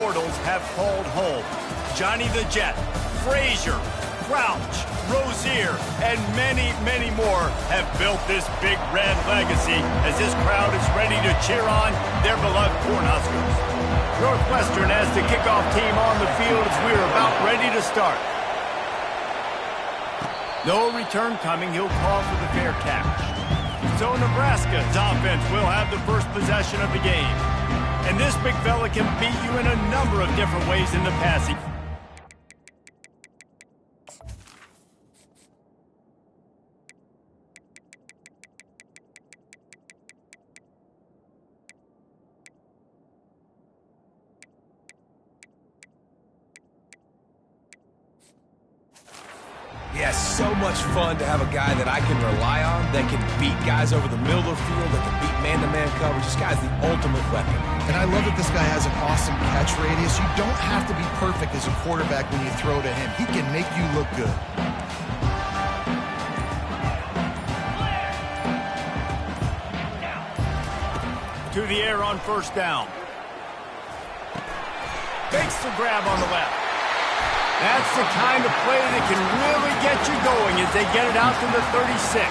Portals have called home. Johnny the Jet, Frazier, Crouch, Rozier, and many, many more have built this Big Red legacy as this crowd is ready to cheer on their beloved Cornhuskers. Northwestern has the kickoff team on the field as we're about ready to start. No return coming. He'll call for the fair catch. So Nebraska's offense will have the first possession of the game. And this big fella can beat you in a number of different ways in the passing. Yeah, so much fun to have a guy that I can rely on, that can beat guys over the middle of the field, that can beat man-to-man coverage. This guy's the ultimate weapon. And I love that this guy has an awesome catch radius. You don't have to be perfect as a quarterback when you throw to him. He can make you look good. To the air on first down. Fakes the grab on the left. That's the kind of play that can really get you going as they get it out to the 36.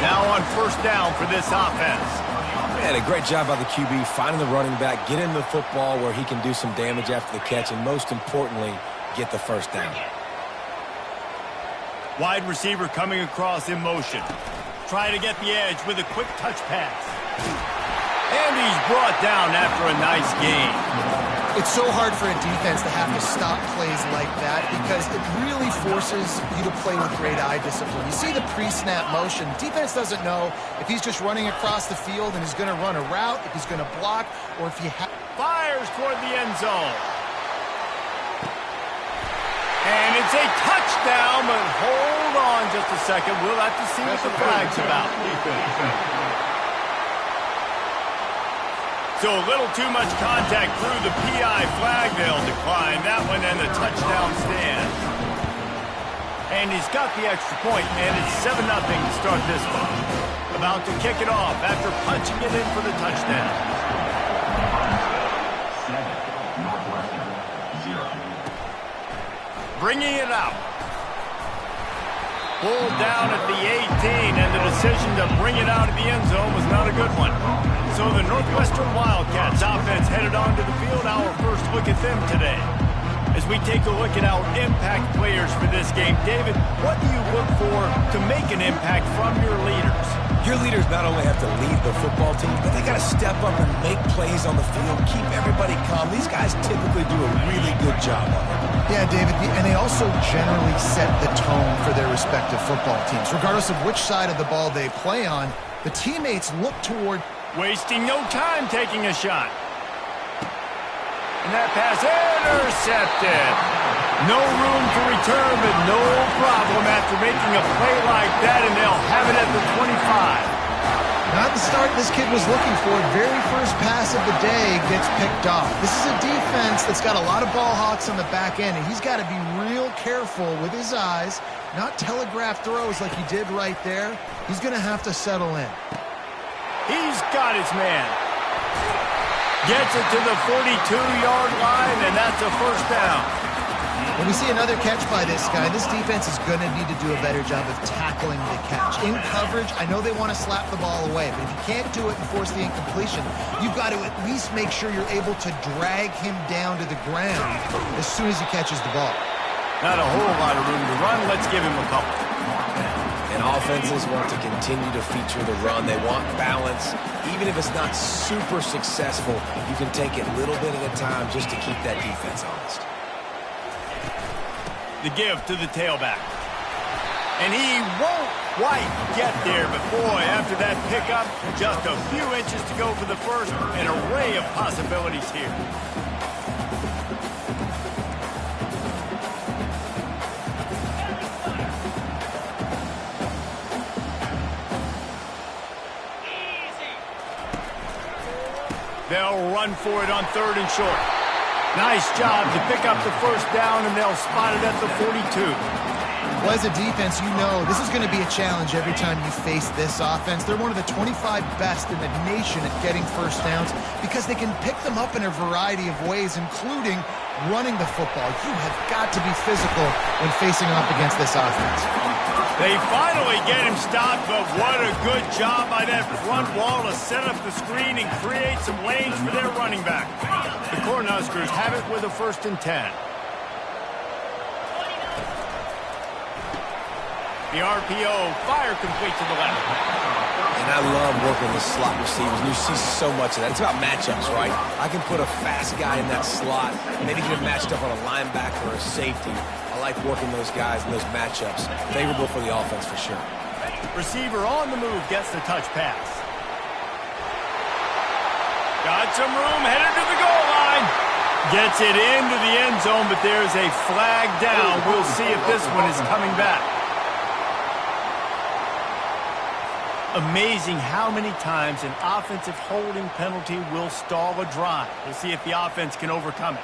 Now on first down for this offense. Man, a great job by the QB finding the running back, getting the football where he can do some damage after the catch, and most importantly, get the first down. Wide receiver coming across in motion. Try to get the edge with a quick touch pass. And he's brought down after a nice gain. It's so hard for a defense to have to stop plays like that because it really forces you to play with great eye discipline. You see the pre-snap motion. Defense doesn't know if he's just running across the field and he's going to run a route, if he's going to block, or if he fires toward the end zone. And it's a touchdown, but hold on just a second. We'll have to see what the flag's about. So a little too much contact through the PI flag. They'll decline that one, and the touchdown stands. And he's got the extra point, and it's 7-0 to start this one. About to kick it off after punching it in for the touchdown. 7, Northwestern, 0. Bringing it out. Pulled down at the 18, and the decision to bring it out of the end zone was not a good one. So the Northwestern Wildcats offense headed onto the field. Our first look at them today. As we take a look at our impact players for this game, David, what do you look for to make an impact from your leaders? Your leaders not only have to lead the football team, but they got to step up and make plays on the field, keep everybody calm. These guys typically do a really good job of it. Yeah, David, and they also generally set the tone for their respective football teams. Regardless of which side of the ball they play on, the teammates look toward... Wasting no time taking a shot. And that pass intercepted. No room to return, but no problem after making a play like that, and they'll have it at the 25. Not the start this kid was looking for. Very first pass of the day gets picked off. This is a defense that's got a lot of ball hawks on the back end, and he's got to be real careful with his eyes, not telegraph throws like he did right there. He's going to have to settle in. He's got his man. Gets it to the 42-yard line, and that's a first down. When we see another catch by this guy, this defense is going to need to do a better job of tackling the catch. In coverage, I know they want to slap the ball away, but if you can't do it and force the incompletion, you've got to at least make sure you're able to drag him down to the ground as soon as he catches the ball. Not a whole lot of room to run. Let's give him a couple. And offenses want to continue to feature the run. They want balance. Even if it's not super successful, you can take it little bit at a time just to keep that defense honest. The give to the tailback. And he won't quite get there, but boy, after that pickup, just a few inches to go for the first. An array of possibilities here. They'll run for it on 3rd and short. Nice job to pick up the first down, and they'll spot it at the 42. Well, as a defense, you know this is going to be a challenge every time you face this offense. They're one of the 25 best in the nation at getting first downs because they can pick them up in a variety of ways, including running the football. You have got to be physical when facing off against this offense. They finally get him stopped, but what a good job by that front wall to set up the screen and create some lanes for their running back. The Cornhuskers have it with a 1st and 10. The RPO, fire complete to the left. And I love working with slot receivers. And you see so much of that. It's about matchups, right? I can put a fast guy in that slot, maybe get him matched up on a linebacker or a safety. I like working those guys in those matchups. Favorable for the offense for sure. Receiver on the move gets the touch pass. Got some room, headed to the goal line. Gets it into the end zone, but there's a flag down. We'll see if this one is coming back. Amazing how many times an offensive holding penalty will stall a drive. We'll see if the offense can overcome it.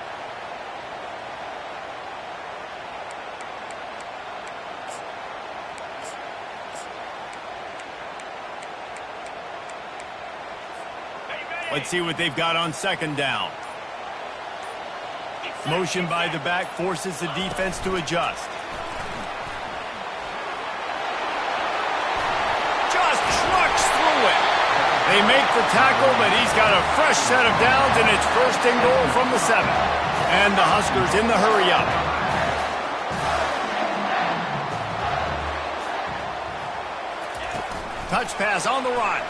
Let's see what they've got on 2nd down. Motion by the back forces the defense to adjust. They make the tackle, but he's got a fresh set of downs, and it's 1st and goal from the 7. And the Huskers in the hurry-up. Touch pass on the run.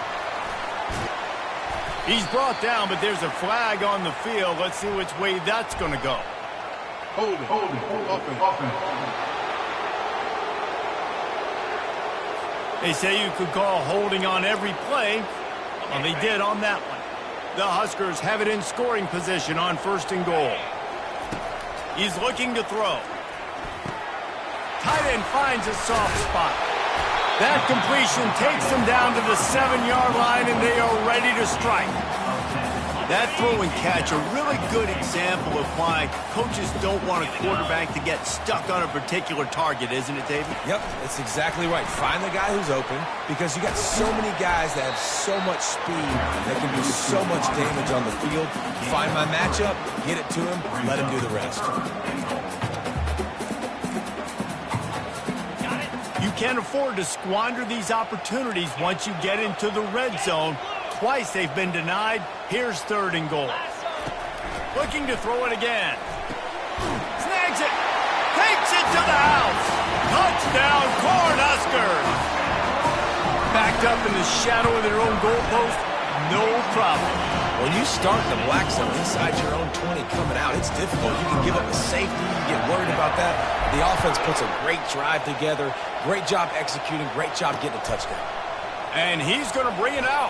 He's brought down, but there's a flag on the field. Let's see which way that's going to go. Hold offense. They say you could call holding on every play. Well, they did on that one. The Huskers have it in scoring position on 1st and goal. He's looking to throw. Tight end finds a soft spot. That completion takes them down to the 7-yard line, and they are ready to strike. That throw and catch, a really good example of why coaches don't want a quarterback to get stuck on a particular target, isn't it, David? Yep, that's exactly right. Find the guy who's open because you got so many guys that have so much speed that can do so much damage on the field. Find my matchup, get it to him, let him do the rest. You can't afford to squander these opportunities once you get into the red zone. Twice they've been denied. Here's 3rd and goal. Looking to throw it again. Snags it. Takes it to the house. Touchdown, Cornhuskers. Backed up in the shadow of their own goalpost. No problem. When you start in the black zone inside your own 20 coming out, it's difficult. You can give up a safety. You get worried about that. The offense puts a great drive together. Great job executing. Great job getting a touchdown. And he's going to bring it out.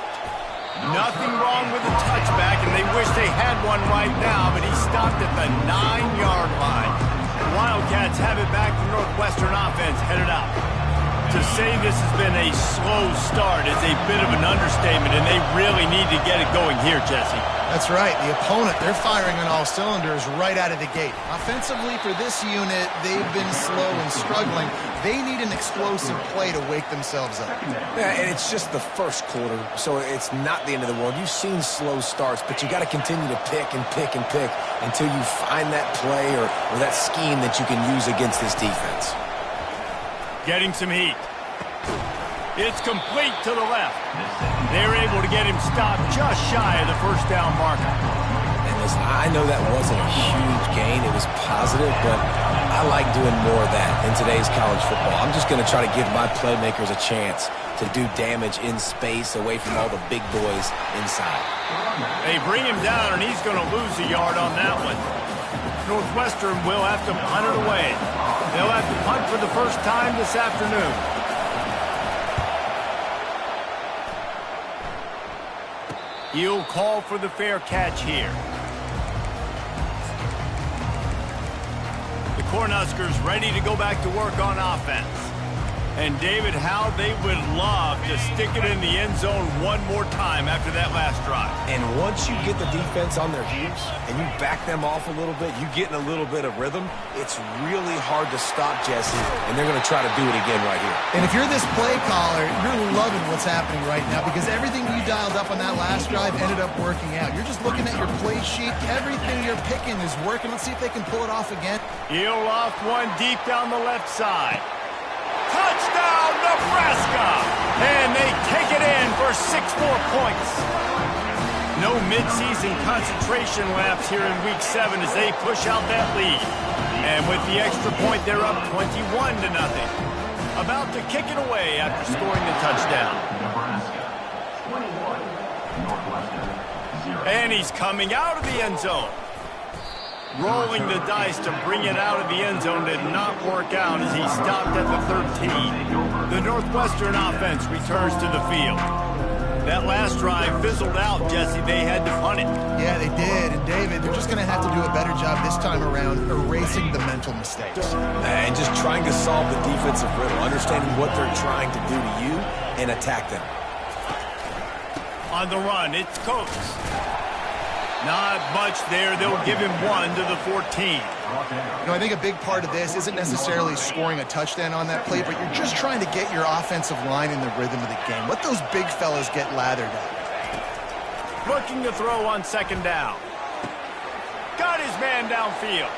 Nothing wrong with the touchback, and they wish they had one right now, but he stopped at the 9-yard line. The Wildcats have it back to Northwestern offense headed out. To say this has been a slow start is a bit of an understatement, and they really need to get it going here, Jesse. That's right. The opponent, they're firing on all cylinders right out of the gate. Offensively, for this unit, they've been slow and struggling. They need an explosive play to wake themselves up. Yeah, and it's just the first quarter, so it's not the end of the world. You've seen slow starts, but you got to continue to pick and pick and pick until you find that play or that scheme that you can use against this defense. Getting some heat. It's complete to the left. They're able to get him stopped just shy of the 1st down marker. And listen, I know that wasn't a huge gain. It was positive, but I like doing more of that in today's college football. I'm just going to try to give my playmakers a chance to do damage in space away from all the big boys inside. They bring him down, and he's going to lose a yard on that one. Northwestern will have to punt it away. They'll have to punt for the first time this afternoon. He'll call for the fair catch here. The Cornhuskers ready to go back to work on offense. And David, how they would love to stick it in the end zone one more time after that last drive. And once you get the defense on their heels and you back them off a little bit, you get in a little bit of rhythm, it's really hard to stop, Jesse, and they're going to try to do it again right here. And if you're this play caller, you're loving what's happening right now because everything you dialed up on that last drive ended up working out. You're just looking at your play sheet. Everything you're picking is working. Let's see if they can pull it off again. He'll loft one deep down the left side. Touchdown, Nebraska! And they take it in for 6 more points. No midseason concentration laps here in Week 7 as they push out that lead. And with the extra point, they're up 21-0. About to kick it away after scoring the touchdown. And he's coming out of the end zone. Rolling the dice to bring it out of the end zone did not work out as he stopped at the 13. The Northwestern offense returns to the field. That last drive fizzled out, Jesse. They had to punt it. Yeah, they did. And, David, they're just going to have to do a better job this time around erasing the mental mistakes. And just trying to solve the defensive riddle, understanding what they're trying to do to you and attack them. On the run, it's Coates. Not much there. They'll give him 1 to the 14. You know, I think a big part of this isn't necessarily scoring a touchdown on that play, but you're just trying to get your offensive line in the rhythm of the game. Let those big fellas get lathered up. Looking to throw on second down. Got his man downfield.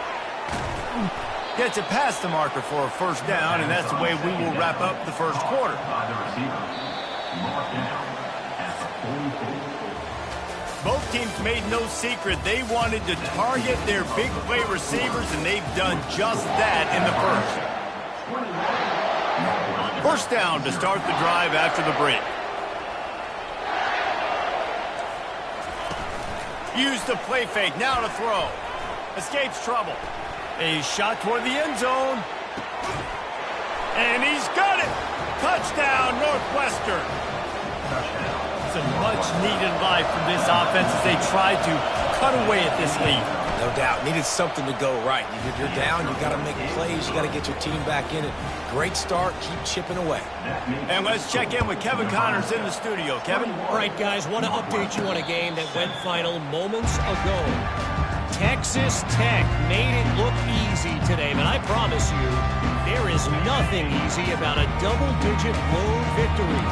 Gets it past the marker for a first down, and that's the way we will wrap up the first quarter. Both teams made no secret they wanted to target their big play receivers, and they've done just that in the first. First down to start the drive after the break. Use the play fake, now to throw. Escapes trouble. A shot toward the end zone. And he's got it! Touchdown, Northwestern. It's a much-needed life from this offense as they try to cut away at this lead. No doubt. Needed something to go right. If you're down, you got to make plays. You got to get your team back in it. Great start. Keep chipping away. And let's check in with Kevin Connors in the studio. Kevin? All right, guys, want to update you on a game that went final moments ago. Texas Tech made it look easy today, but I promise you, there is nothing easy about a double-digit road victory.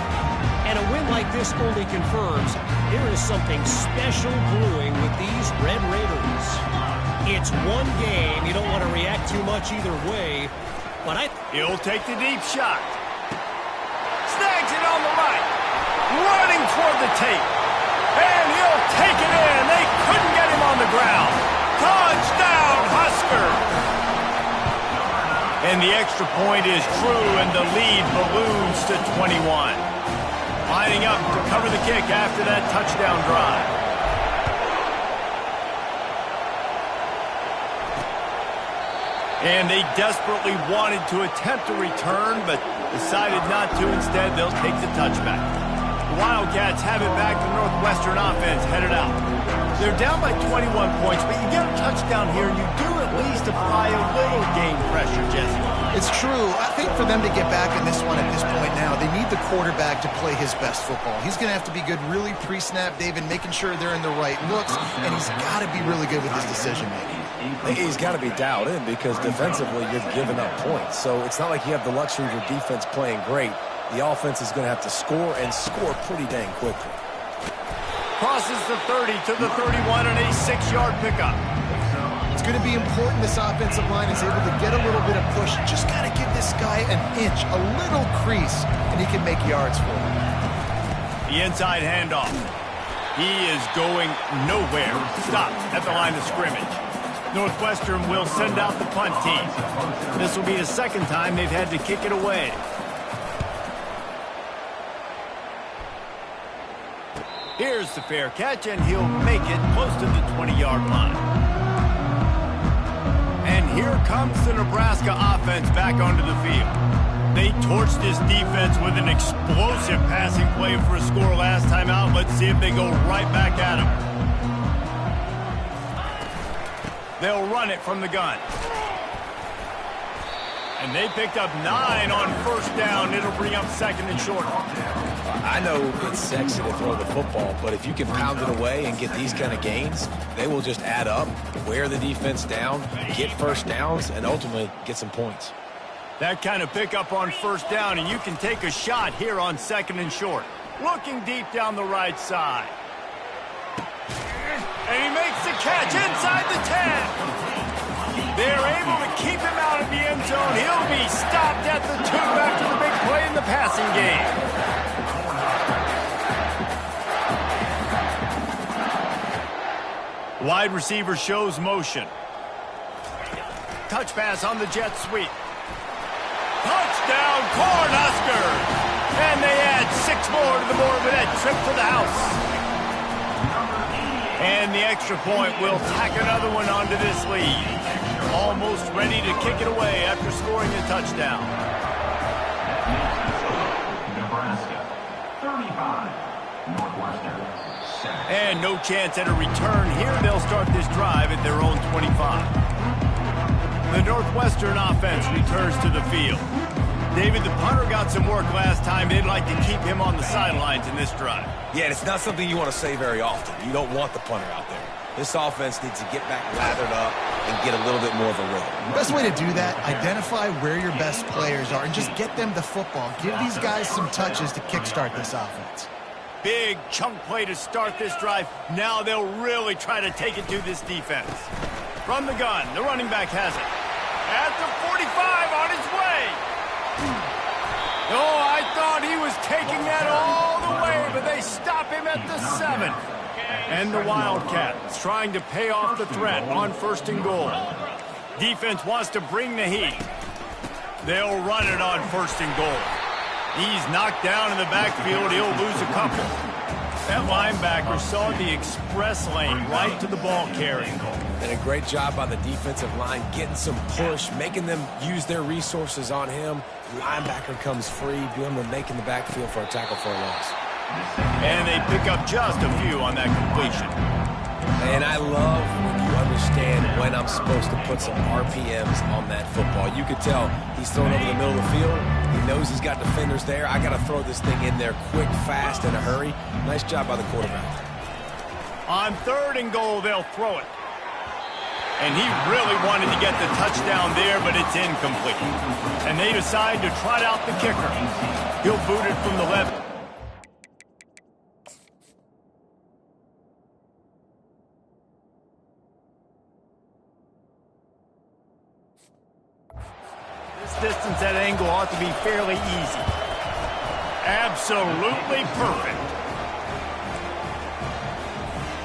And a win like this only confirms there is something special brewing with these Red Raiders. It's one game. You don't want to react too much either way, but He'll take the deep shot. Snags it on the right. Running toward the tape. And he'll take it in. They couldn't get him on the ground. Touchdown, Huskers! And the extra point is true, and the lead balloons to 21. Lining up to cover the kick after that touchdown drive. And they desperately wanted to attempt a return, but decided not to. Instead, they'll take the touchback. The Wildcats have it back. The Northwestern offense headed out. They're down by 21 points, but you get a touchdown here, and you do at least apply a little game pressure, Jesse. It's true. I think for them to get back in this one at this point now, they need the quarterback to play his best football. He's going to have to be good really pre-snap, David, making sure they're in the right looks, and he's got to be really good with his decision-making. He's got to be dialed in because defensively you're giving up points. So it's not like you have the luxury of your defense playing great. The offense is going to have to score and score pretty dang quickly. Crosses the 30 to the 31 and a 6-yard pickup. It's going to be important this offensive line is able to get a little bit of push. Just got to give this guy an inch, a little crease, and he can make yards for him. The inside handoff. He is going nowhere. Stopped at the line of scrimmage. Northwestern will send out the punt team. This will be the second time they've had to kick it away. Here's the fair catch, and he'll make it close to the 20-yard line. And here comes the Nebraska offense back onto the field. They torched this defense with an explosive passing play for a score last time out. Let's see if they go right back at him. They'll run it from the gun. And they picked up 9 on first down. It'll bring up second and short. I know it's sexy to throw the football, but if you can pound it away and get these kind of gains, they will just add up, wear the defense down, get first downs, and ultimately get some points. That kind of pickup on first down, and you can take a shot here on second and short. Looking deep down the right side. And he makes the catch inside the 10. They're able to keep him out of the end zone. He'll be stopped at the 2 after the big play in the passing game. Wide receiver shows motion. Touch pass on the jet sweep. Touchdown, Cornhuskers! And they add 6 more to the board with that trip to the house. And the extra point will tack another one onto this lead. Almost ready to kick it away after scoring a touchdown. Nebraska, 35, Northwestern. And no chance at a return here. They'll start this drive at their own 25. The Northwestern offense returns to the field. David, the punter got some work last time. They'd like to keep him on the sidelines in this drive. Yeah, and it's not something you want to say very often. You don't want the punter out there. This offense needs to get back lathered up and get a little bit more of a rhythm. The best way to do that, identify where your best players are and just get them the football. Give these guys some touches to kickstart this offense. Big chunk play to start this drive. Now they'll really try to take it to this defense. From the gun, the running back has it. At the 45 on his way. Oh, I thought he was taking that all the way, but they stop him at the 7. And the Wildcats trying to pay off the threat on first and goal. Defense wants to bring the heat. They'll run it on first and goal. He's knocked down in the backfield. He'll lose a couple. That linebacker saw the express lane right to the ball carrier. And a great job by the defensive line getting some push, making them use their resources on him. Linebacker comes free, doing the making the backfield for a tackle for a loss. And they pick up just a few on that completion. And I love when you understand when I'm supposed to put some RPMs on that football. You could tell he's throwing over the middle of the field. He knows he's got defenders there. I got to throw this thing in there quick, fast, in a hurry. Nice job by the quarterback. On third and goal, they'll throw it. And he really wanted to get the touchdown there, but it's incomplete. And they decide to trot out the kicker. He'll boot it from the left. This distance, that angle ought to be fairly easy. Absolutely perfect.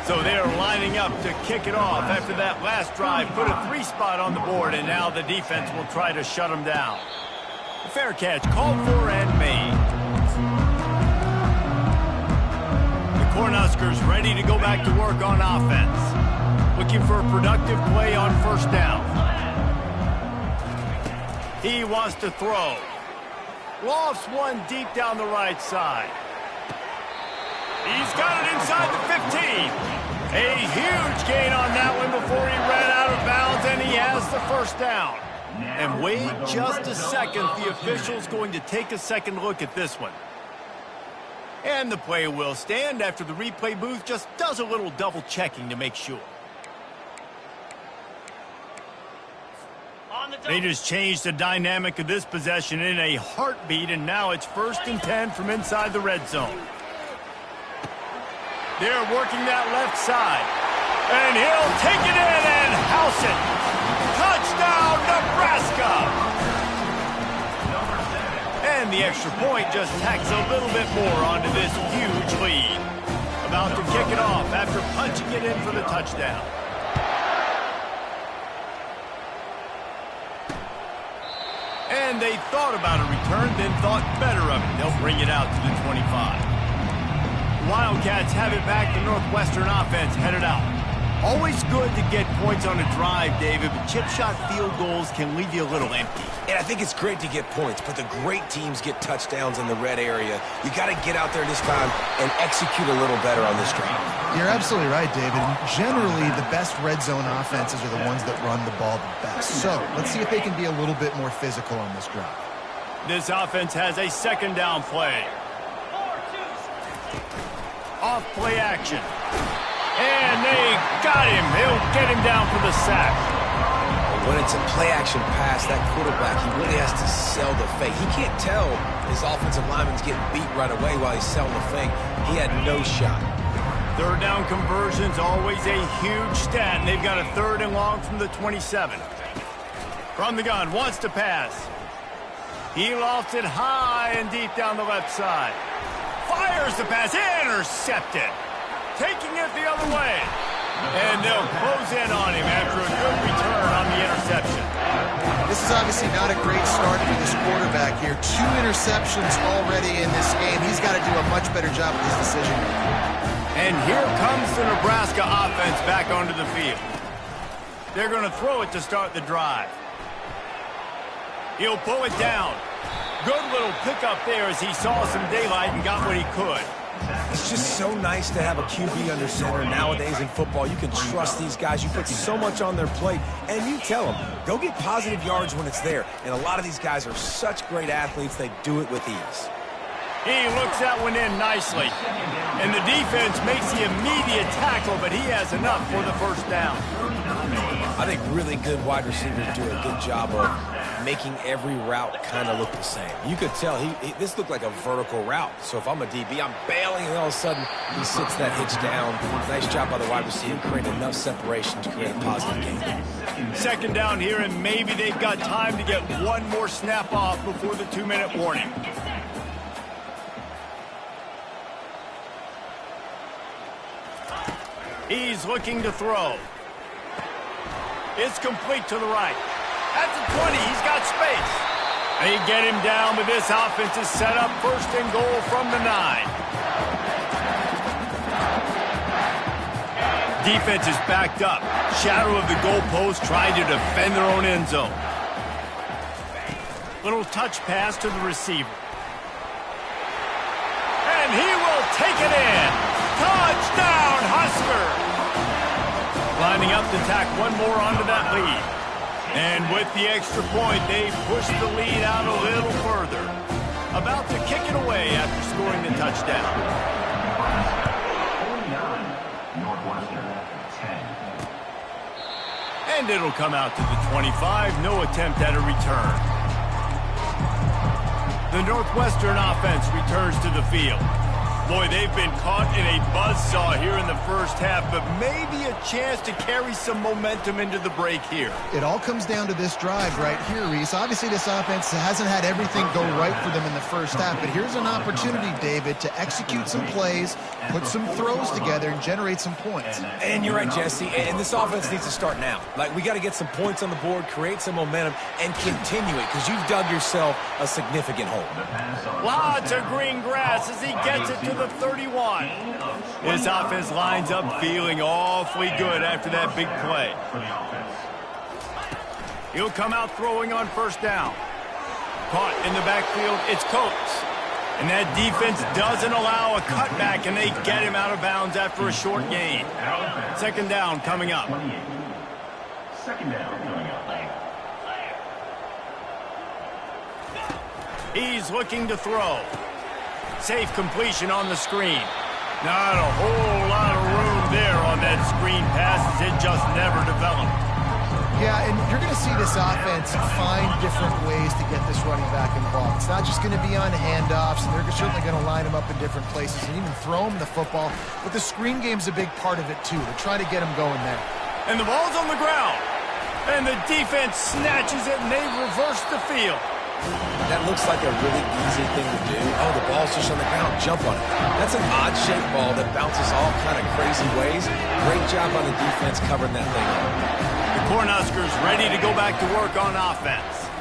So they're lining up to kick it off after that last drive. Put a 3-spot on the board, and now the defense will try to shut them down. A fair catch called for and made. The Cornhuskers ready to go back to work on offense. Looking for a productive play on first down. He wants to throw. Lofts one deep down the right side. He's got it inside the 15. A huge gain on that one before he ran out of bounds, and he has the first down. And wait just a second. The official's going to take a second look at this one. And the play will stand after the replay booth just does a little double checking to make sure. They just changed the dynamic of this possession in a heartbeat, and now it's 1st and 10 from inside the red zone. They're working that left side. And he'll take it in and house it. Touchdown, Nebraska! And the extra point just tacks a little bit more onto this huge lead. About to kick it off after punching it in for the touchdown. And they thought about a return, then thought better of it. They'll bring it out to the 25. Wildcats have it back. The Northwestern offense headed out. Always good to get points on a drive, David, but chip shot field goals can leave you a little empty. And I think it's great to get points, but the great teams get touchdowns in the red area. You got to get out there this time and execute a little better on this drive. You're absolutely right, David. And generally, the best red zone offenses are the ones that run the ball the best. So let's see if they can be a little bit more physical on this drive. This offense has a second down play. Off play action. And they got him. He'll get him down for the sack. When it's a play-action pass, that quarterback, he really has to sell the fake. He can't tell his offensive lineman's getting beat right away while he's selling the fake. He had no shot. Third down conversion's always a huge stat, and they've got a 3rd and long from the 27. From the gun, wants to pass. He lofts it high and deep down the left side. Fires the pass, intercepted. Taking it the other way. And they'll close in on him after a good return on the interception. This is obviously not a great start for this quarterback here. 2 interceptions already in this game. He's got to do a much better job with his decision. And here comes the Nebraska offense back onto the field. They're going to throw it to start the drive. He'll pull it down. Good little pickup there as he saw some daylight and got what he could. It's just so nice to have a QB under center nowadays in football. You can trust these guys. You put so much on their plate, and you tell them, go get positive yards when it's there. And a lot of these guys are such great athletes, they do it with ease. He looks that one in nicely. And the defense makes the immediate tackle, but he has enough for the first down. I think really good wide receivers do a good job of making every route kind of look the same. You could tell this looked like a vertical route. So if I'm a DB, I'm bailing, and all of a sudden he sits that hitch down. Nice job by the wide receiver, creating enough separation to create a positive gain. Second down here, and maybe they've got time to get one more snap off before the 2-minute warning. He's looking to throw. It's complete to the right. At the 20, he's got space. They get him down, but this offense is set up 1st and goal from the 9. Defense is backed up. Shadow of the goalpost trying to defend their own end zone. Little touch pass to the receiver. And he will take it in. Touchdown, Husker! Lining up to tack one more onto that lead. And with the extra point, they push the lead out a little further. About to kick it away after scoring the touchdown. 49, Northwestern 10. And it'll come out to the 25. No attempt at a return. The Northwestern offense returns to the field. Boy, they've been caught in a buzzsaw here in the first half, but maybe a chance to carry some momentum into the break here. It all comes down to this drive right here, Reese. Obviously, this offense hasn't had everything go right for them in the first half, but here's an opportunity, David, to execute some plays, put some throws together, and generate some points. And you're right, Jesse, and this offense needs to start now. Like, we got to get some points on the board, create some momentum, and continue it, because you've dug yourself a significant hole. Lots of green grass as he gets it to the 31. His offense lines up feeling awfully good after that big play. He'll come out throwing on 1st down. Caught in the backfield, it's Coates. And that defense doesn't allow a cutback, and they get him out of bounds after a short gain. 2nd down coming up. 2nd down coming up. He's looking to throw. Safe completion on the screen. Not a whole lot of room there on that screen pass as it just never developed. Yeah, and you're going to see this offense find different ways to get this running back involved. It's not just going to be on handoffs, and they're certainly going to line him up in different places and even throw him the football. But the screen game's a big part of it, too. They're trying to get him going there. And the ball's on the ground. And the defense snatches it, and they reverse the field. That looks like a really easy thing to do. Oh, the ball's just on the ground. Jump on it. That's an odd-shaped ball that bounces all kind of crazy ways. Great job on the defense covering that thing up. The Cornhuskers ready to go back to work on offense.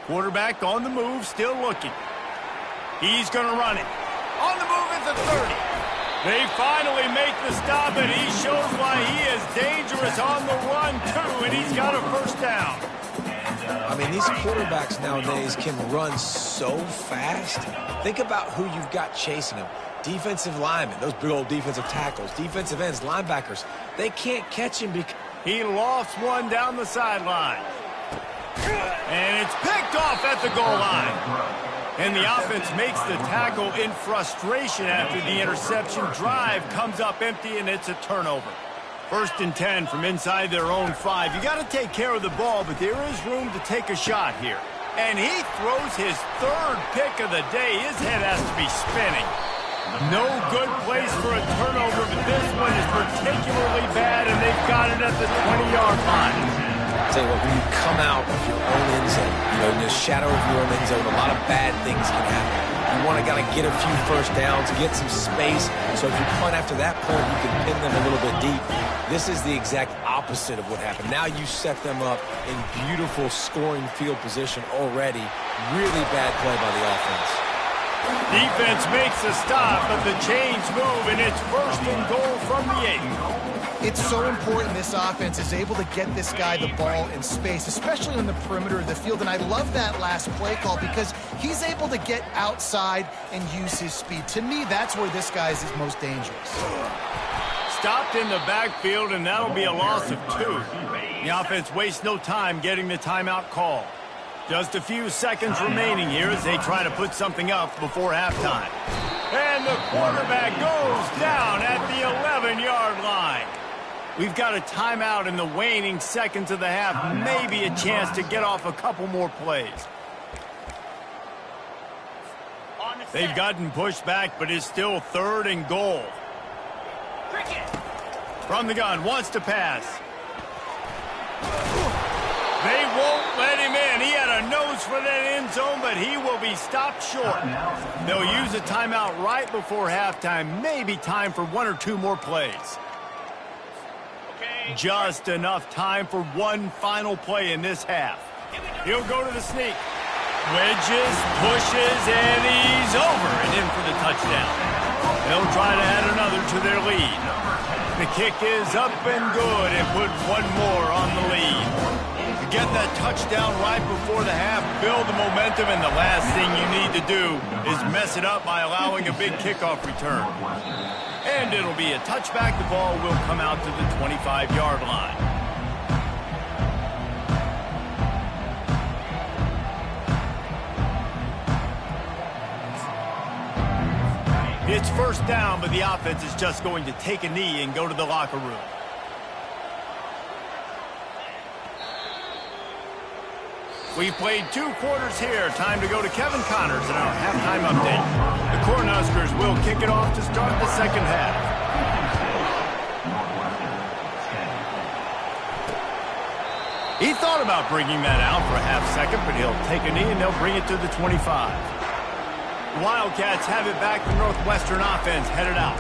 Quarterback on the move, still looking. He's going to run it. On the move at the 30. They finally make the stop, and he shows why he is dangerous on the run, too, and he's got a first down. I mean, these quarterbacks nowadays can run so fast. Think about who you've got chasing them. Defensive linemen, those big old defensive tackles, defensive ends, linebackers. They can't catch him because he lofts one down the sideline. And it's picked off at the goal line. And the offense makes the tackle in frustration after the interception. Drive comes up empty, and it's a turnover. 1st and 10 from inside their own 5. You got to take care of the ball, but there is room to take a shot here. And he throws his 3rd pick of the day. His head has to be spinning. No good place for a turnover, but this one is particularly bad, and they've got it at the 20-yard line. I'll tell you what, when you come out of your own end zone, in the shadow of your own end zone, a lot of bad things can happen. You want to get a few first downs, get some space, so if you punt after that point, you can pin them a little bit deep. This is the exact opposite of what happened. Now you set them up in beautiful scoring field position already. Really bad play by the offense. Defense makes a stop, but the chains move, and it's 1st and goal from the 8. It's so important this offense is able to get this guy the ball in space, especially on the perimeter of the field. And I love that last play call because he's able to get outside and use his speed. To me, that's where this guy is his most dangerous. Stopped in the backfield, and that'll be a loss of 2. The offense wastes no time getting the timeout call. Just a few seconds remaining here as they try to put something up before halftime. And the quarterback goes down at the 11-yard line. We've got a timeout in the waning seconds of the half. Maybe a chance to get off a couple more plays. They've gotten pushed back, but it's still 3rd and goal. From the gun, wants to pass. They won't let him in. He had a nose for that end zone, but he will be stopped short. They'll use a timeout right before halftime. Maybe time for 1 or 2 more plays. Just enough time for one final play in this half. He'll go to the sneak. Wedges, pushes, and he's over and in for the touchdown. They'll try to add another to their lead. The kick is up and good and put one more on the lead. To get that touchdown right before the half, build the momentum, and the last thing you need to do is mess it up by allowing a big kickoff return. And it'll be a touchback. The ball will come out to the 25-yard line. It's 1st down, but the offense is just going to take a knee and go to the locker room. We've played 2 quarters here. Time to go to Kevin Connors in our halftime update. The Cornhuskers will kick it off to start the second half. He thought about bringing that out for a half second, but he'll take a knee and they'll bring it to the 25. Wildcats have it back. The Northwestern offense headed out.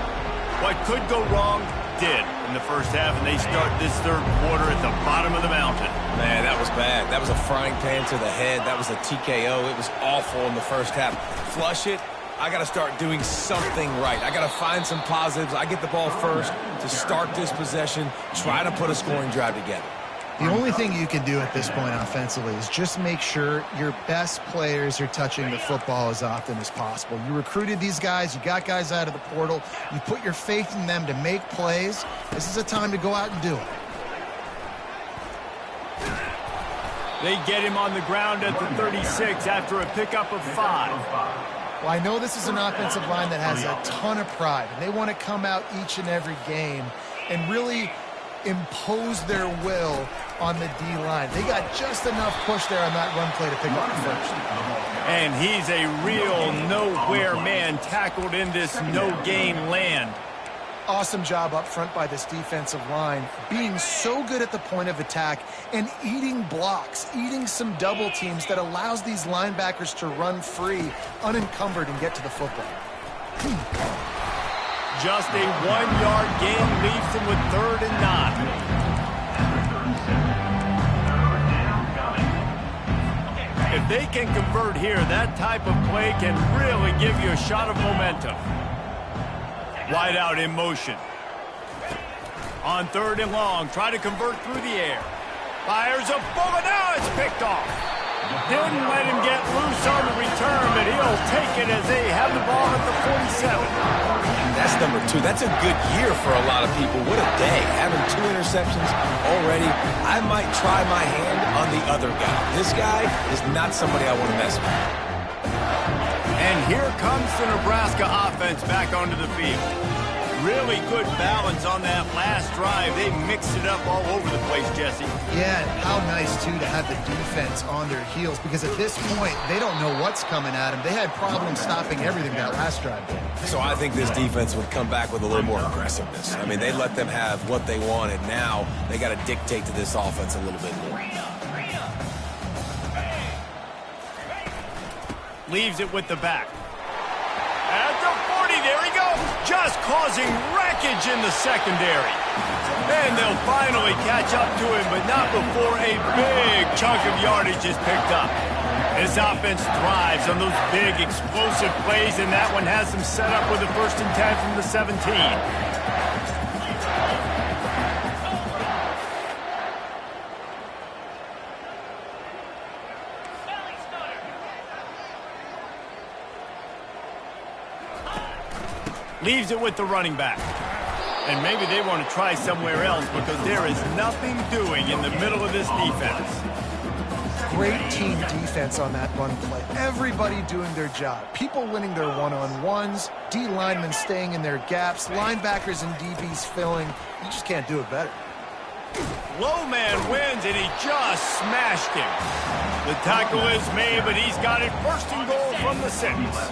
What could go wrong did in the first half, and they start this 3rd quarter at the bottom of the mountain. Man, that was bad. That was a frying pan to the head. That was a TKO. It was awful in the first half. Flush it. I got to start doing something right. I got to find some positives. I get the ball first to start this possession, try to put a scoring drive together. The only thing you can do at this point offensively is just make sure your best players are touching the football as often as possible. You recruited these guys. You got guys out of the portal. You put your faith in them to make plays. This is a time to go out and do it. They get him on the ground at the 36 after a pickup of 5. Well, I know this is an offensive line that has a ton of pride, and they want to come out each and every game and really impose their will on the D-line. They got just enough push there on that run play to pick up the first. And he's a real nowhere man tackled in this no-game land. Awesome job up front by this defensive line, being so good at the point of attack and eating blocks, eating some double teams that allows these linebackers to run free, unencumbered, and get to the football. Just a 1-yard gain leaves him with 3rd and 9. If they can convert here, that type of play can really give you a shot of momentum. Wide out in motion. On 3rd and long, try to convert through the air. Fires a bullet. Now it's picked off. Didn't let him get loose on the return, but he'll take it as they have the ball at the 47. That's number 2. That's a good year for a lot of people. What a day. Having 2 interceptions already. I might try my hand on the other guy. This guy is not somebody I want to mess with. And here comes the Nebraska offense back onto the field. Really good balance on that last drive. They mixed it up all over the place, Jesse. Yeah, how nice, too, to have the defense on their heels, because at this point, they don't know what's coming at them. They had problems stopping everything that last drive did. So I think this defense would come back with a little more aggressiveness. I mean, they let them have what they wanted. Now they got to dictate to this offense a little bit more. Leaves it with the back. At the 40, there he goes. Just causing wreckage in the secondary. And they'll finally catch up to him, but not before a big chunk of yardage is picked up. This offense thrives on those big, explosive plays, and that one has them set up with a 1st and 10 from the 17. Leaves it with the running back. And maybe they want to try somewhere else because there is nothing doing in the middle of this defense. Great team defense on that run play. Everybody doing their job. People winning their one-on-ones, D linemen staying in their gaps, linebackers and DBs filling. You just can't do it better. Low man wins, and he just smashed him. The tackle is made, but he's got it 1st and goal from the 6.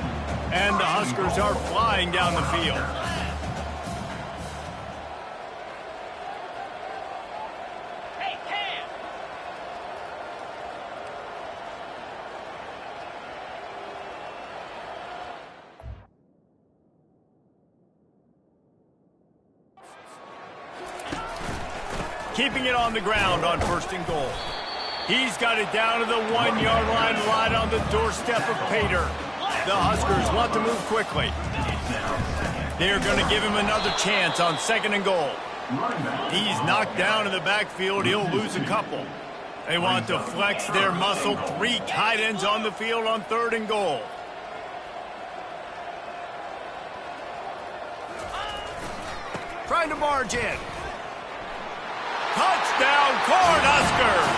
And the Huskers are flying down the field. Keeping it on the ground on 1st and goal. He's got it down to the 1-yard line, right on the doorstep of Pater. The Huskers want to move quickly. They're going to give him another chance on 2nd and goal. He's knocked down in the backfield. He'll lose a couple. They want to flex their muscle. 3 tight ends on the field on 3rd and goal. Trying to barge in. Touchdown, Cornhuskers!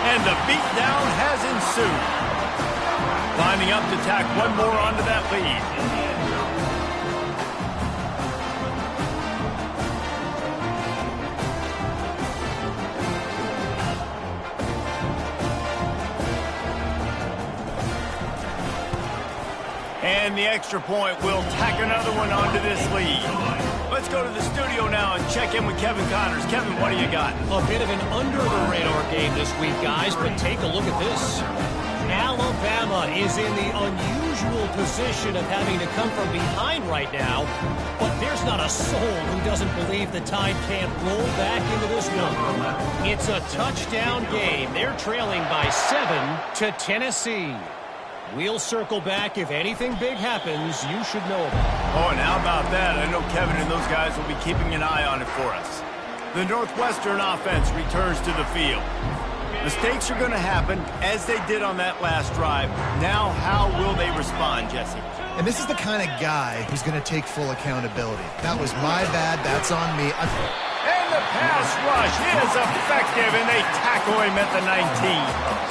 And the beatdown has ensued. Lining up to tack one more onto that lead. And the extra point will tack another one onto this lead. Let's go to the studio now and check in with Kevin Connors. Kevin, what do you got? A bit of an under-the-radar game this week, guys, but take a look at this. Alabama is in the unusual position of having to come from behind right now, but there's not a soul who doesn't believe the Tide can't roll back into this one. It's a touchdown game. They're trailing by 7 to Tennessee. We'll circle back. If anything big happens, you should know about it. Oh, and how about that? I know Kevin and those guys will be keeping an eye on it for us. The Northwestern offense returns to the field. Mistakes are going to happen, as they did on that last drive. Now, how will they respond, Jesse? And this is the kind of guy who's going to take full accountability. That was my bad. That's on me. And the pass rush is effective, and they tackle him at the 19.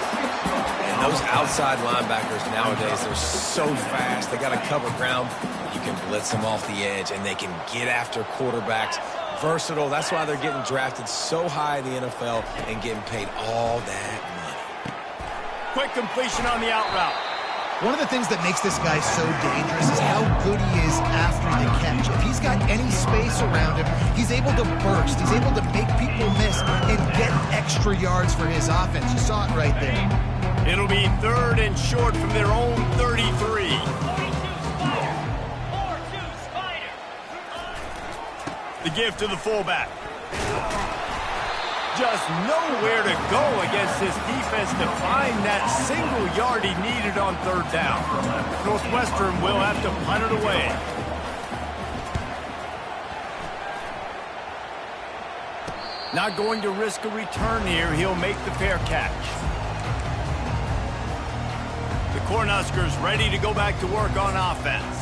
Those outside linebackers nowadays, they're so fast. They got to cover ground. You can blitz them off the edge, and they can get after quarterbacks. Versatile. That's why they're getting drafted so high in the NFL and getting paid all that money. Quick completion on the out route. One of the things that makes this guy so dangerous is how good he is after the catch. If he's got any space around him, he's able to burst. He's able to make people miss and get extra yards for his offense. You saw it right there. It'll be 3rd and short from their own 33. The give to the fullback. Just nowhere to go against this defense to find that single yard he needed on 3rd down. Northwestern will have to punt it away. Not going to risk a return here. He'll make the fair catch. The Cornhuskers ready to go back to work on offense.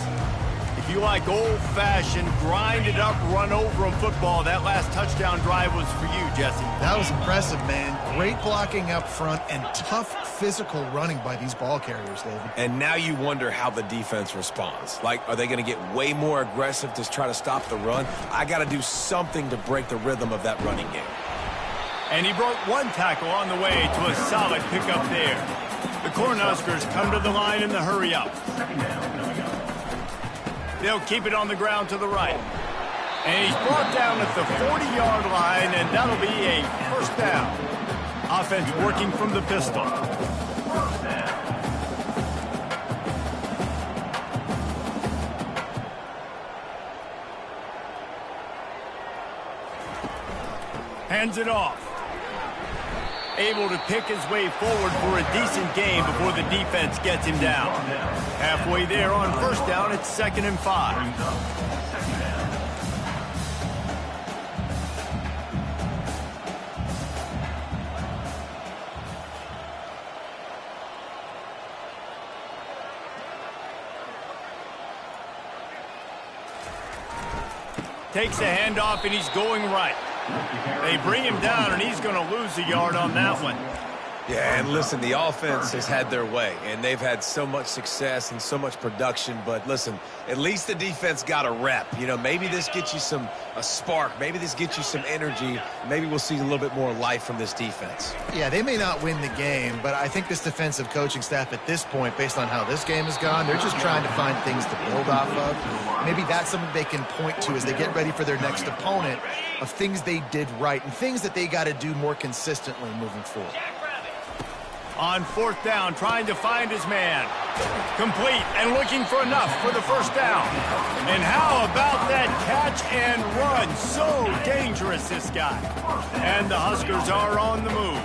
If you like old-fashioned, grind-it-up, run-over-'em football, that last touchdown drive was for you, Jesse. That was impressive, man. Great blocking up front and tough physical running by these ball carriers, David. And now you wonder how the defense responds. Like, are they going to get way more aggressive to try to stop the run? I got to do something to break the rhythm of that running game. And he broke one tackle on the way to a solid pickup there. The Cornhuskers come to the line in the hurry-up. They'll keep it on the ground to the right. And he's brought down at the 40-yard line, and that'll be a first down. Offense working from the pistol. Hands it off. Able to pick his way forward for a decent game before the defense gets him down. Halfway there on first down, it's 2nd and 5. Takes a handoff, and he's going right. They bring him down, and he's going to lose a yard on that one. Yeah, and listen, the offense has had their way, and they've had so much success and so much production. But listen, at least the defense got a rep. You know, maybe this gets you a spark. Maybe this gets you some energy. Maybe we'll see a little bit more life from this defense. Yeah, they may not win the game, but I think this defensive coaching staff at this point, based on how this game has gone, they're just trying to find things to build off of. Maybe that's something they can point to as they get ready for their next opponent, of things they did right and things that they got to do more consistently moving forward. On fourth down, trying to find his man. Complete and looking for enough for the first down. And how about that catch and run? So dangerous, this guy. And the Huskers are on the move.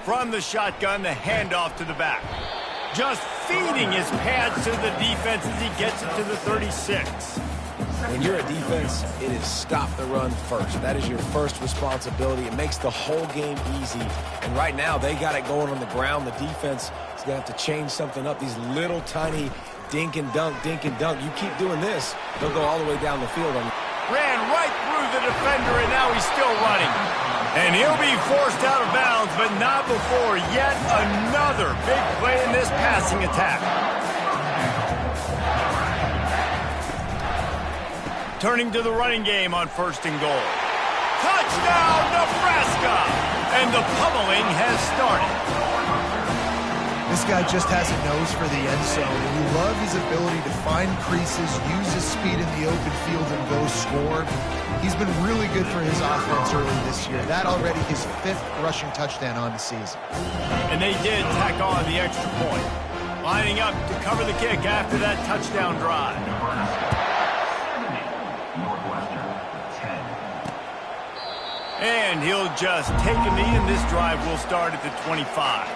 From the shotgun, the handoff to the back. Just feeding his pads to the defense as he gets it to the 36. When you're a defense, it is stop the run first. That is your first responsibility. It makes the whole game easy. And right now, they got it going on the ground. The defense is going to have to change something up. These little tiny dink and dunk, dink and dunk. You keep doing this, they'll go all the way down the field on you. Ran right through the defender, and now he's still running. And he'll be forced out of bounds, but not before yet another big play in this passing attack. Turning to the running game on 1st and goal. Touchdown, Nebraska! And the pummeling has started. This guy just has a nose for the end zone. You love his ability to find creases, use his speed in the open field, and go score. He's been really good for his offense early this year. That already his 5th rushing touchdown on the season. And they did tack on the extra point. Lining up to cover the kick after that touchdown drive. Northwestern, 10. And he'll just take a knee, and this drive will start at the 25.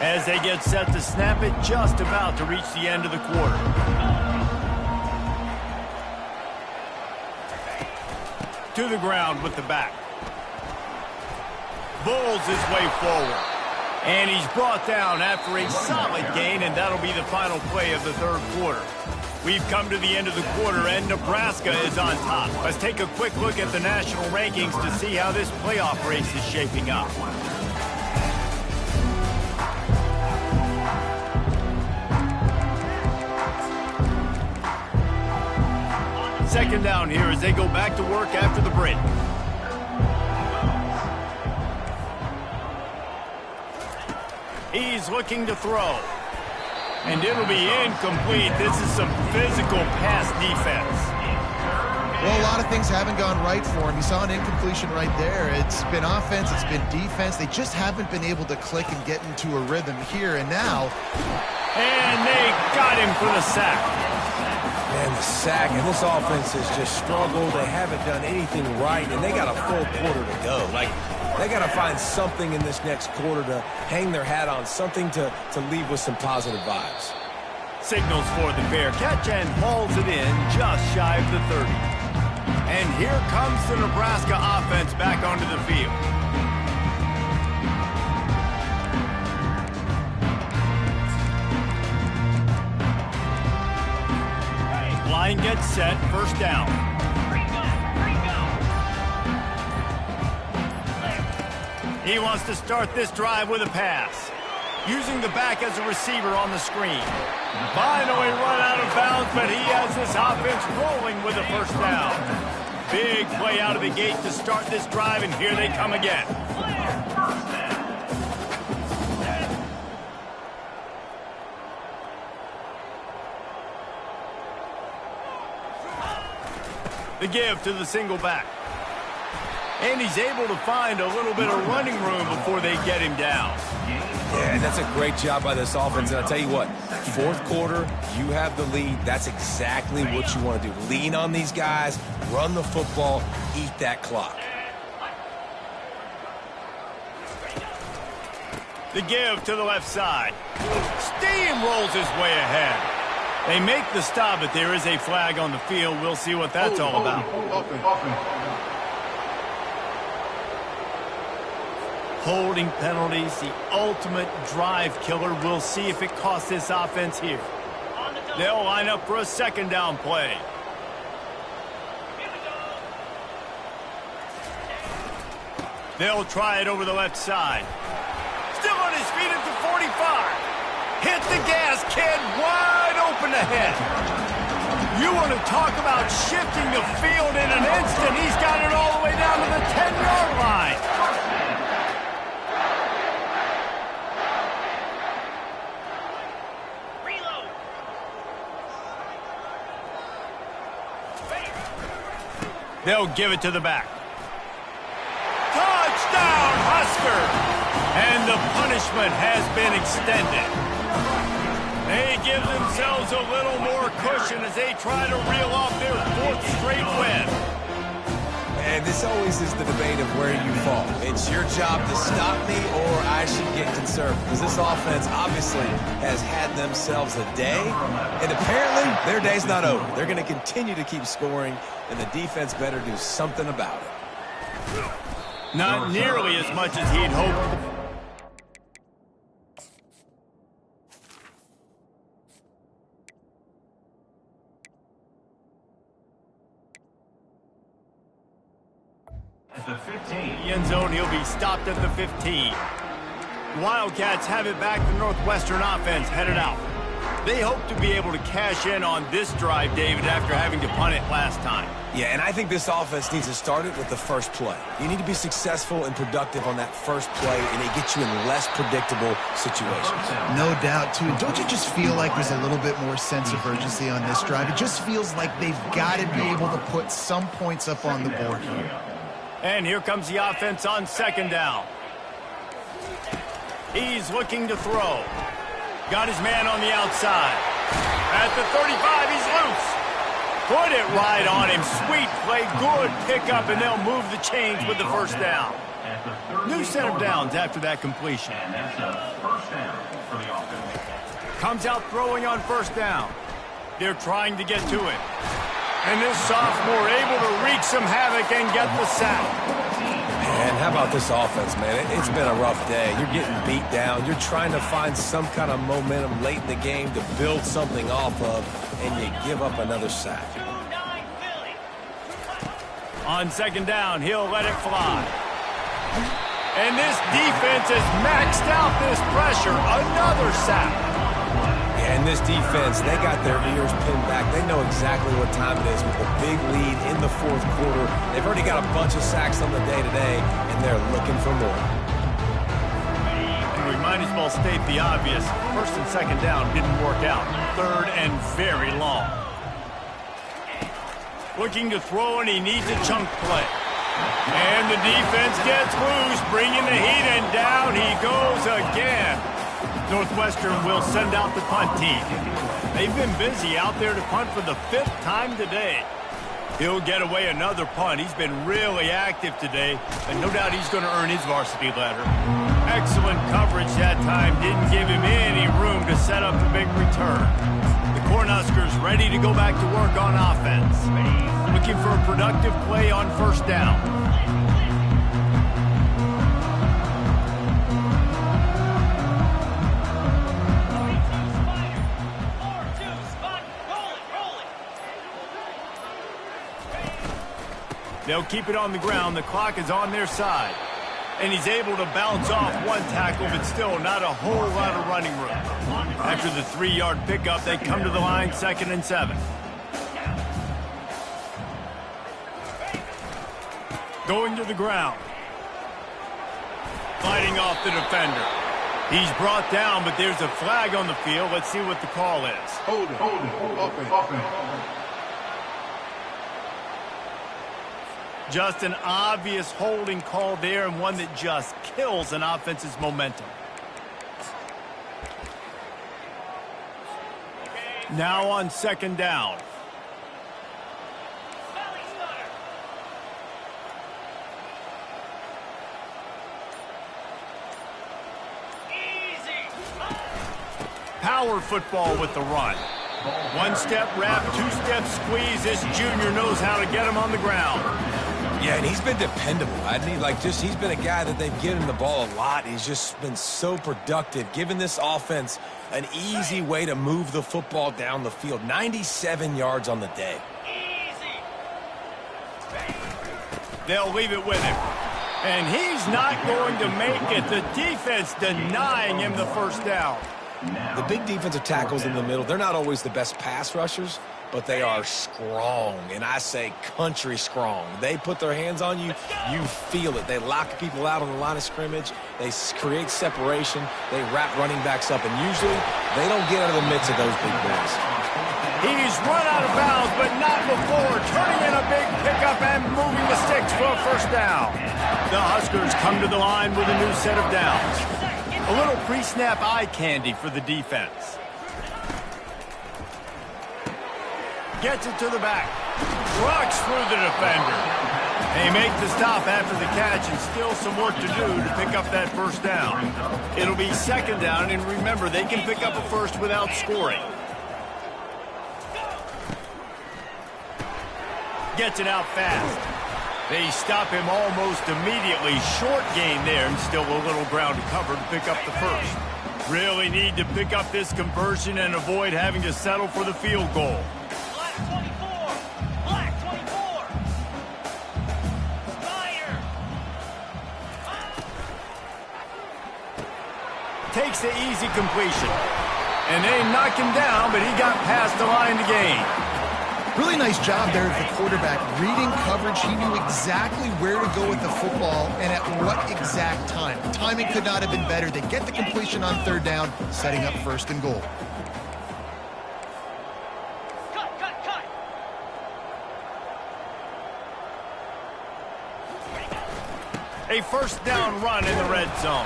As they get set to snap it, just about to reach the end of the quarter. To the ground with the back. Bowls his way forward. And he's brought down after a solid gain, and that'll be the final play of the 3rd quarter. We've come to the end of the quarter, and Nebraska is on top. Let's take a quick look at the national rankings to see how this playoff race is shaping up. Second down here as they go back to work after the break. He's looking to throw. And it'll be incomplete. This is some physical pass defense. Well, a lot of things haven't gone right for him. You saw an incompletion right there. It's been offense, it's been defense. They just haven't been able to click and get into a rhythm here and now. And they got him for the sack. And the sack, and this offense has just struggled. They haven't done anything right, and they got a full quarter to go. Like, they got to find something in this next quarter to hang their hat on, something to leave with some positive vibes. Signals for the fair catch and hauls it in just shy of the 30. And here comes the Nebraska offense back onto the field. Line gets set, first down. He wants to start this drive with a pass. Using the back as a receiver on the screen. Finally run out of bounds, but he has this offense rolling with a first down. Big play out of the gate to start this drive, and here they come again. The give to the single back. And he's able to find a little bit of running room before they get him down. Yeah, and that's a great job by this offense. And I'll tell you what, fourth quarter, you have the lead. That's exactly what you want to do. Lean on these guys, run the football, eat that clock. The give to the left side. Steamrolls his way ahead. They make the stop, but there is a flag on the field. We'll see what that's all about. Holding penalties, the ultimate drive killer. We'll see if it costs this offense here. They'll line up for a second down play. They'll try it over the left side. Still on his feet at the 45. Hit the gas, kid, wide open ahead. You want to talk about shifting the field in an instant. He's got it all the way down to the 10-yard line. They'll give it to the back. Touchdown, Husker! And the punishment has been extended. They give themselves a little more cushion as they try to reel off their fourth straight win. And this always is the debate of where you fall. It's your job to stop me or I should get conservative. Because this offense obviously has had themselves a day. And apparently their day's not over. They're going to continue to keep scoring. And the defense better do something about it. Not nearly as much as he'd hoped. At the 15. The end zone, he'll be stopped at the 15. Wildcats have it back. The Northwestern offense headed out. They hope to be able to cash in on this drive, David, after having to punt it last time. Yeah, and I think this offense needs to start it with the first play. You need to be successful and productive on that first play, and it gets you in less predictable situations. No doubt, too. Don't you just feel like there's a little bit more sense of urgency on this drive? It just feels like they've got to be able to put some points up on the board here. And here comes the offense on second down. He's looking to throw. Got his man on the outside. At the 35, he's loose. Put it right on him. Sweet play, good pickup, and they'll move the chains with the first down. New set of downs after that completion. And that's a first down for the offense. Comes out throwing on first down. They're trying to get to it. And this sophomore able to wreak some havoc and get the sack. And how about this offense, man? It's been a rough day. You're getting beat down. You're trying to find some kind of momentum late in the game to build something off of, and you give up another sack. On second down, he'll let it fly. And this defense has maxed out this pressure. Another sack. And this defense, they got their ears pinned back. They know exactly what time it is with a big lead in the fourth quarter. They've already got a bunch of sacks on the day today, and they're looking for more. And we might as well state the obvious. First and second down didn't work out. Third and very long. Looking to throw, and he needs a chunk play. And the defense gets loose, bringing the heat, and down he goes again. Northwestern will send out the punt team. They've been busy out there to punt for the 5th time today. He'll get away another punt. He's been really active today, and no doubt he's going to earn his varsity letter. Excellent coverage that time. Didn't give him any room to set up the big return. The Cornhuskers ready to go back to work on offense. Looking for a productive play on first down. They'll keep it on the ground. The clock is on their side. And he's able to bounce off one tackle, but still not a whole lot of running room. After the 3-yard pickup, they come to the line 2nd and 7. Going to the ground. Fighting off the defender. He's brought down, but there's a flag on the field. Let's see what the call is. Hold it. Offense. Just an obvious holding call there, and one that just kills an offense's momentum. Now on 2nd down. Power football with the run. 1-step wrap, 2-step squeeze. This junior knows how to get him on the ground. Yeah, and he's been dependable, hasn't he? He's been a guy that they've given the ball a lot. He's just been so productive, giving this offense an easy way to move the football down the field. 97 yards on the day. They'll leave it with him. And he's not going to make it. The defense denying him the first down. The big defensive tackles in the middle, they're not always the best pass rushers, but they are strong, and I say country strong. They put their hands on you, you feel it. They lock people out on the line of scrimmage. They create separation. They wrap running backs up, and usually they don't get out of the midst of those big boys. He's run out of bounds, but not before. Turning in a big pickup and moving the sticks for a first down. The Huskers come to the line with a new set of downs. A little pre-snap eye candy for the defense. Gets it to the back. Trucks through the defender. They make the stop after the catch, and still some work to do to pick up that first down. It'll be 2nd down, and remember, they can pick up a first without scoring. Gets it out fast. They stop him almost immediately. Short gain there, and still a little ground to cover to pick up the first. Really need to pick up this conversion and avoid having to settle for the field goal. Black 24. Black 24. Fire. Takes the easy completion. And they knock him down, but he got past the line to gain. Really nice job there of the quarterback. Reading coverage, he knew exactly where to go with the football and at what exact time. Timing could not have been better. They get the completion on 3rd down, setting up 1st and goal. Cut. A first down run in the red zone.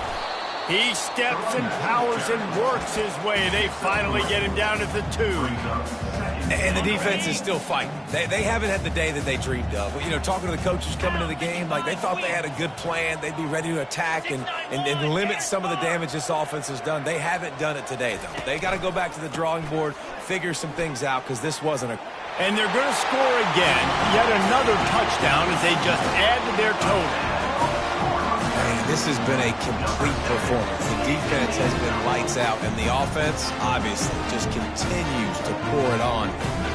He steps and powers and works his way. They finally get him down at the 2. And the defense is still fighting. They haven't had the day that they dreamed of. You know, talking to the coaches coming to the game, they thought they had a good plan. They'd be ready to attack and limit some of the damage this offense has done. They haven't done it today, though. They got to go back to the drawing board, figure some things out, because this wasn't a... And they're going to score again. Yet another touchdown as they just add to their total. This has been a complete performance. The defense has been lights out, and the offense, obviously, just continues to pour it on.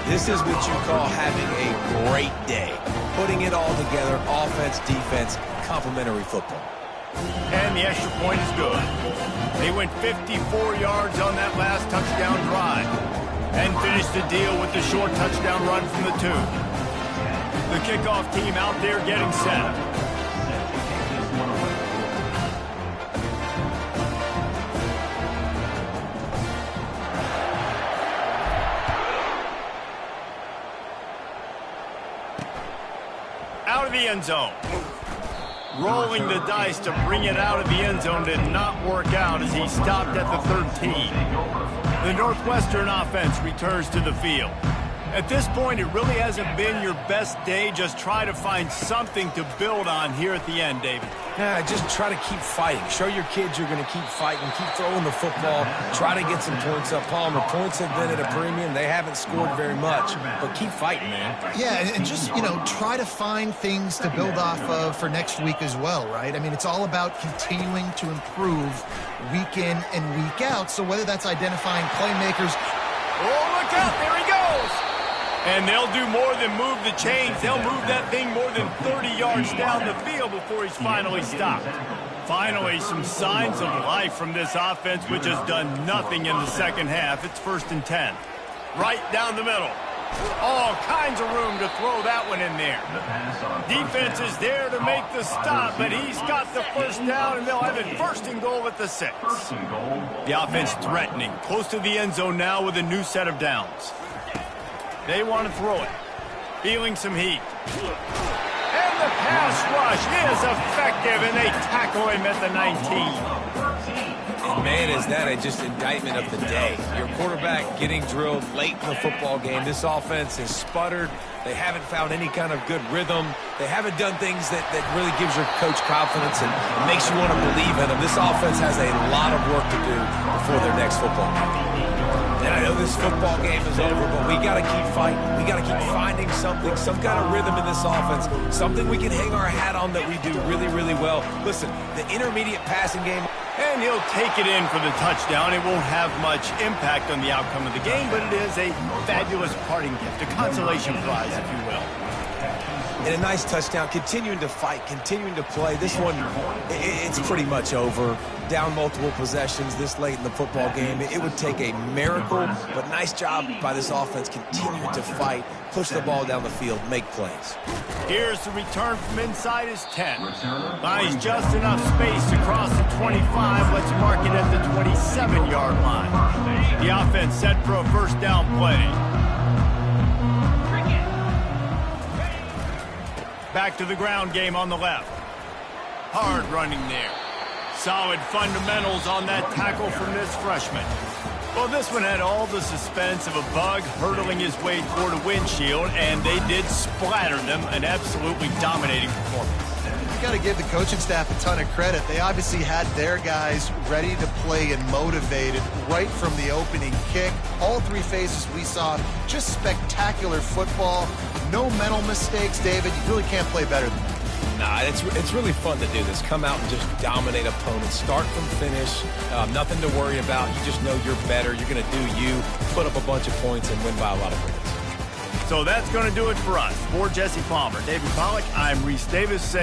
This is what you call having a great day. Putting it all together, offense, defense, complementary football. And the extra point is good. They went 54 yards on that last touchdown drive and finished the deal with the short touchdown run from the 2. The kickoff team out there getting set. Out of the end zone. Rolling the dice to bring it out of the end zone did not work out as he stopped at the 13. The Northwestern offense returns to the field. At this point, it really hasn't been your best day. Just try to find something to build on here at the end, David. Yeah, just try to keep fighting. Show your kids you're going to keep fighting. Keep throwing the football. Try to get some points up. Palmer, points have been at a premium. They haven't scored very much, but keep fighting, man. Yeah, and just, you know, try to find things to build off of for next week as well, right? I mean, it's all about continuing to improve week in and week out. So whether that's identifying playmakers. Oh, look out. There he goes. And they'll do more than move the chains. They'll move that thing more than 30 yards down the field before he's finally stopped. Finally, some signs of life from this offense, which has done nothing in the second half. It's 1st and 10. Right down the middle. All kinds of room to throw that one in there. Defense is there to make the stop, but he's got the first down, and they'll have it 1st and goal at the 6. The offense threatening. Close to the end zone now with a new set of downs. They want to throw it. Feeling some heat. And the pass rush is effective, and they tackle him at the 19. And man, is that just indictment of the day. Your quarterback getting drilled late in the football game. This offense has sputtered. They haven't found any kind of good rhythm. They haven't done things that really gives your coach confidence and makes you want to believe in them. This offense has a lot of work to do before their next football game. And I know this football game is over, but we got to keep fighting. We got to keep finding something, some kind of rhythm in this offense, something we can hang our hat on that we do really, really well. Listen, the intermediate passing game. And he'll take it in for the touchdown. It won't have much impact on the outcome of the game, but it is a fabulous parting gift, a consolation prize, if you will. And a nice touchdown, continuing to fight, continuing to play. This one, it's pretty much over. Down multiple possessions this late in the football game. It would take a miracle, but nice job by this offense continuing to fight, push the ball down the field, make plays. Here's the return from inside his 10. Buys just enough space to cross the 25. Let's mark it at the 27-yard line. The offense set for a 1st down play. Back to the ground game on the left. Hard running there. Solid fundamentals on that tackle from this freshman. Well, this one had all the suspense of a bug hurtling his way toward a windshield, and they did splatter them. An absolutely dominating performance. You got to give the coaching staff a ton of credit. They obviously had their guys ready to play and motivated right from the opening kick. All 3 phases we saw, just spectacular football. No mental mistakes, David. You really can't play better than that. Nah, it's really fun to do this. Come out and just dominate opponents. Start from finish. Nothing to worry about. You just know you're better. You're going to do you, put up a bunch of points, and win by a lot of points. So that's going to do it for us. For Jesse Palmer, David Pollack, I'm Reese Davis.